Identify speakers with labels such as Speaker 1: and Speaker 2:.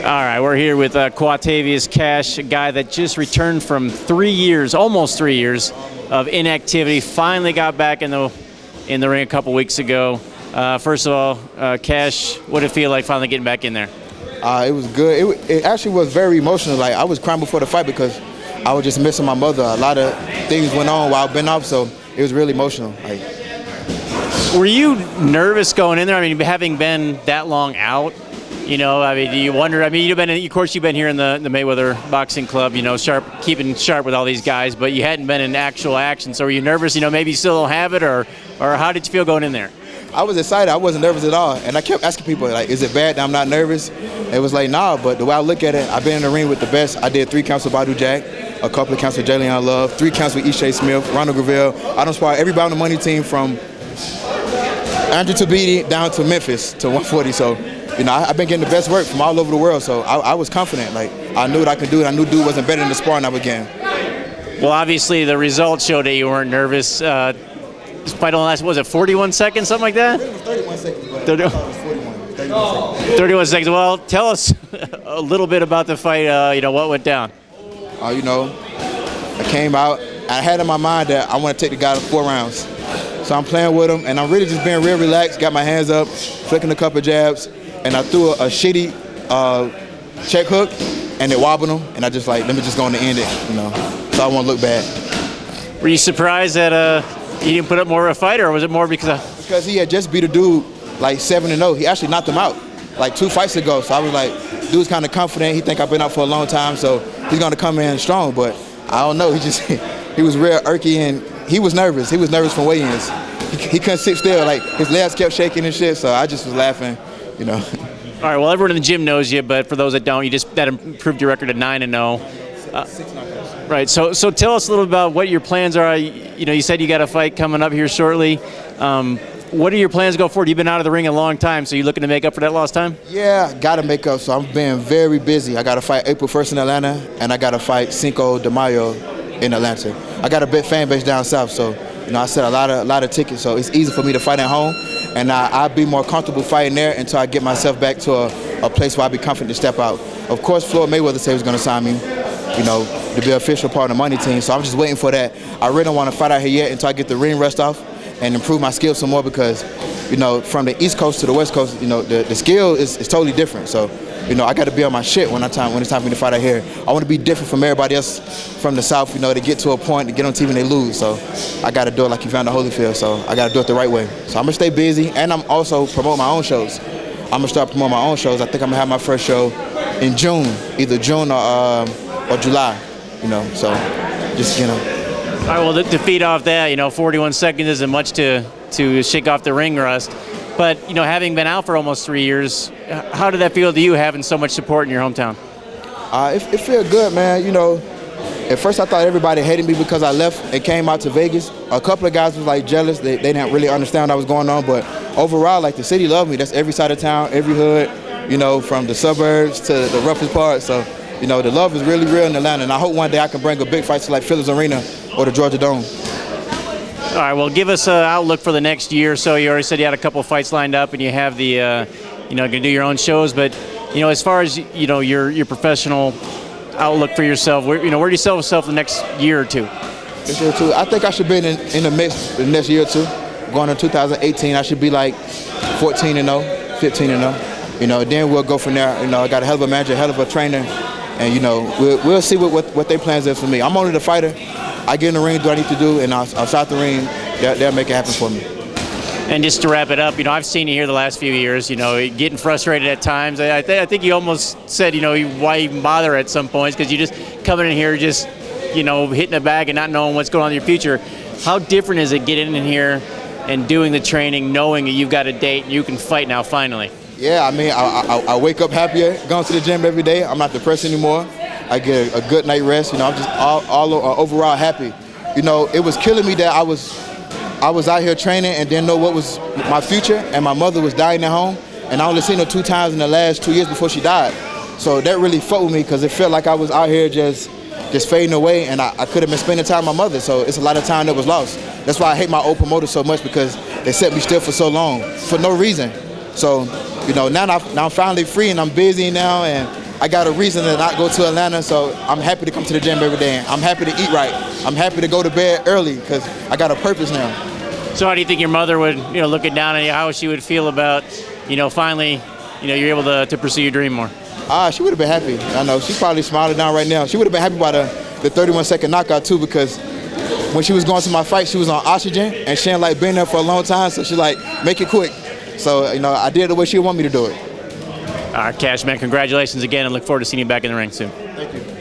Speaker 1: All right, we're here with Quatavious Cash, a guy that just returned from 3 years, almost 3 years, of inactivity. Finally got back in the ring a couple weeks ago. First of all, Cash, what did it feel like finally getting back in there?
Speaker 2: It was good. It actually was very emotional. Like, I was crying before the fight because I was just missing my mother. A lot of things went on while I've been off, so it was really emotional.
Speaker 1: Were you nervous going in there? I mean, having been that long out, you know, I mean, do you wonder? I mean, of course, you've been here in the Mayweather Boxing Club, you know, keeping sharp with all these guys, but you hadn't been in actual action. So were you nervous? You know, maybe you still don't have it, or how did you feel going in there?
Speaker 2: I was excited. I wasn't nervous at all, and I kept asking people, like, is it bad that I'm not nervous? It was like, nah. But the way I look at it, I've been in the ring with the best. I did 3 counts with Badu Jack, a couple of counts with Jalen Love, 3 counts with Ishe Smith, Ronald Gravell. I don't spar everybody on the money team from Andrew Tabiti down to Memphis to 140. So, you know, I've been getting the best work from all over the world. So I was confident. Like, I knew what I could do, and I knew dude wasn't better than the sparring I was getting.
Speaker 1: Well, obviously the results showed that you weren't nervous. This fight only lasted, was it 41 seconds, something like that?
Speaker 2: It was 31 seconds, but
Speaker 1: 30,
Speaker 2: I thought it was 31 seconds.
Speaker 1: 31 seconds. Well, tell us a little bit about the fight. You know, what went down?
Speaker 2: You know, I came out. I had in my mind that I want to take the guy to 4 rounds. So I'm playing with him, and I'm really just being real relaxed, got my hands up, flicking a couple jabs, and I threw a shitty check hook, and it wobbled him, and I just like, let me just go on to end it, you know, so I won't look bad.
Speaker 1: Were you surprised that he didn't put up more of a fight, or was it more because of...
Speaker 2: Because he had just beat a dude like 7-0. He actually knocked him out like 2 fights ago, so I was like, dude's kind of confident. He think I've been out for a long time, so he's going to come in strong, but I don't know. He was real irky, and he was nervous. He was nervous from weigh-ins. He couldn't sit still. Like, his legs kept shaking and shit, so I just was laughing, you know.
Speaker 1: All right, well, everyone in the gym knows you, but for those that don't, that improved your record to 9-0.
Speaker 2: 6 knockouts.
Speaker 1: Right, so tell us a little about what your plans are. You know, you said you got a fight coming up here shortly. What are your plans going forward? You've been out of the ring a long time, so you looking to make up for that lost time?
Speaker 2: Yeah, got to make up, so I'm being very busy. I got to fight April 1st in Atlanta, and I got to fight Cinco de Mayo in Atlanta. I got a big fan base down south, so you know, I set a lot of tickets, so it's easy for me to fight at home, and I'll be more comfortable fighting there until I get myself back to a place where I'll be confident to step out. Of course, Floyd Mayweather said he was going to sign me, you know, to be an official part of the money team, so I'm just waiting for that. I really don't want to fight out here yet until I get the ring rust off and improve my skills some more, because, you know, from the East Coast to the West Coast, you know, the skill is totally different. So, you know, I got to be on my shit when it's time for me to fight out here. I want to be different from everybody else from the South, you know, to get to a point, to get on TV and they lose. So I got to do it like Evander Holyfield, so I got to do it the right way. So I'm going to stay busy, and I'm also promoting my own shows. I'm going to start promoting my own shows. I think I'm going to have my first show in June, either June or July, you know, so just, you know.
Speaker 1: All right, well, to feed off that, you know, 41 seconds isn't much to shake off the ring rust. But, you know, having been out for almost 3 years, how did that feel to you, having so much support in your hometown?
Speaker 2: It feels good, man. You know, at first I thought everybody hated me because I left and came out to Vegas. A couple of guys was, like, jealous. They didn't really understand what was going on. But overall, like, the city loved me. That's every side of town, every hood, you know, from the suburbs to the roughest part. So, you know, the love is really real in Atlanta. And I hope one day I can bring a big fight to, like, Phillips Arena or the Georgia Dome.
Speaker 1: All right, well, give us an outlook for the next year or so. You already said you had a couple of fights lined up, and you have the, you know, going to do your own shows. But, you know, as far as, you know, your professional outlook for yourself, where do you see yourself the next year or two?
Speaker 2: This year or two, I think I should be in the mix the next year or two. Going to 2018, I should be like 14-0, 15-0. You know, then we'll go from there. You know, I got a hell of a manager, a hell of a trainer, and, you know, we'll see what their plans is for me. I'm only the fighter. I get in the ring, do what I need to do, and outside the ring, they'll make it happen for me.
Speaker 1: And just to wrap it up, you know, I've seen you here the last few years, you know, getting frustrated at times. I think you almost said, you know, why even bother at some points, because you just coming in here just, you know, hitting a bag and not knowing what's going on in your future. How different is it getting in here and doing the training, knowing that you've got a date and you can fight now finally?
Speaker 2: Yeah, I mean, I wake up happier going to the gym every day. I'm not depressed anymore. I get a good night rest. You know, I'm just overall happy. You know, it was killing me that I was out here training and didn't know what was my future, and my mother was dying at home, and I only seen her 2 times in the last 2 years before she died. So that really fucked with me, because it felt like I was out here just fading away, and I could have been spending time with my mother. So it's a lot of time that was lost. That's why I hate my old promoters so much, because they set me still for so long for no reason. So, you know, now I'm finally free and I'm busy now, and I got a reason to not go to Atlanta, so I'm happy to come to the gym every day. I'm happy to eat right. I'm happy to go to bed early because I got a purpose now.
Speaker 1: So how do you think your mother would, looking down on you, how she would feel about, finally, you're able to pursue your dream more?
Speaker 2: She would have been happy. I know. She's probably smiling down right now. She would have been happy about the 31-second knockout, too, because when she was going to my fight, she was on oxygen, and she ain't like been there for a long time, so she like, make it quick. So, I did it the way she would want me to do it.
Speaker 1: All right, Cash, man, congratulations again, and look forward to seeing you back in the ring soon.
Speaker 2: Thank you.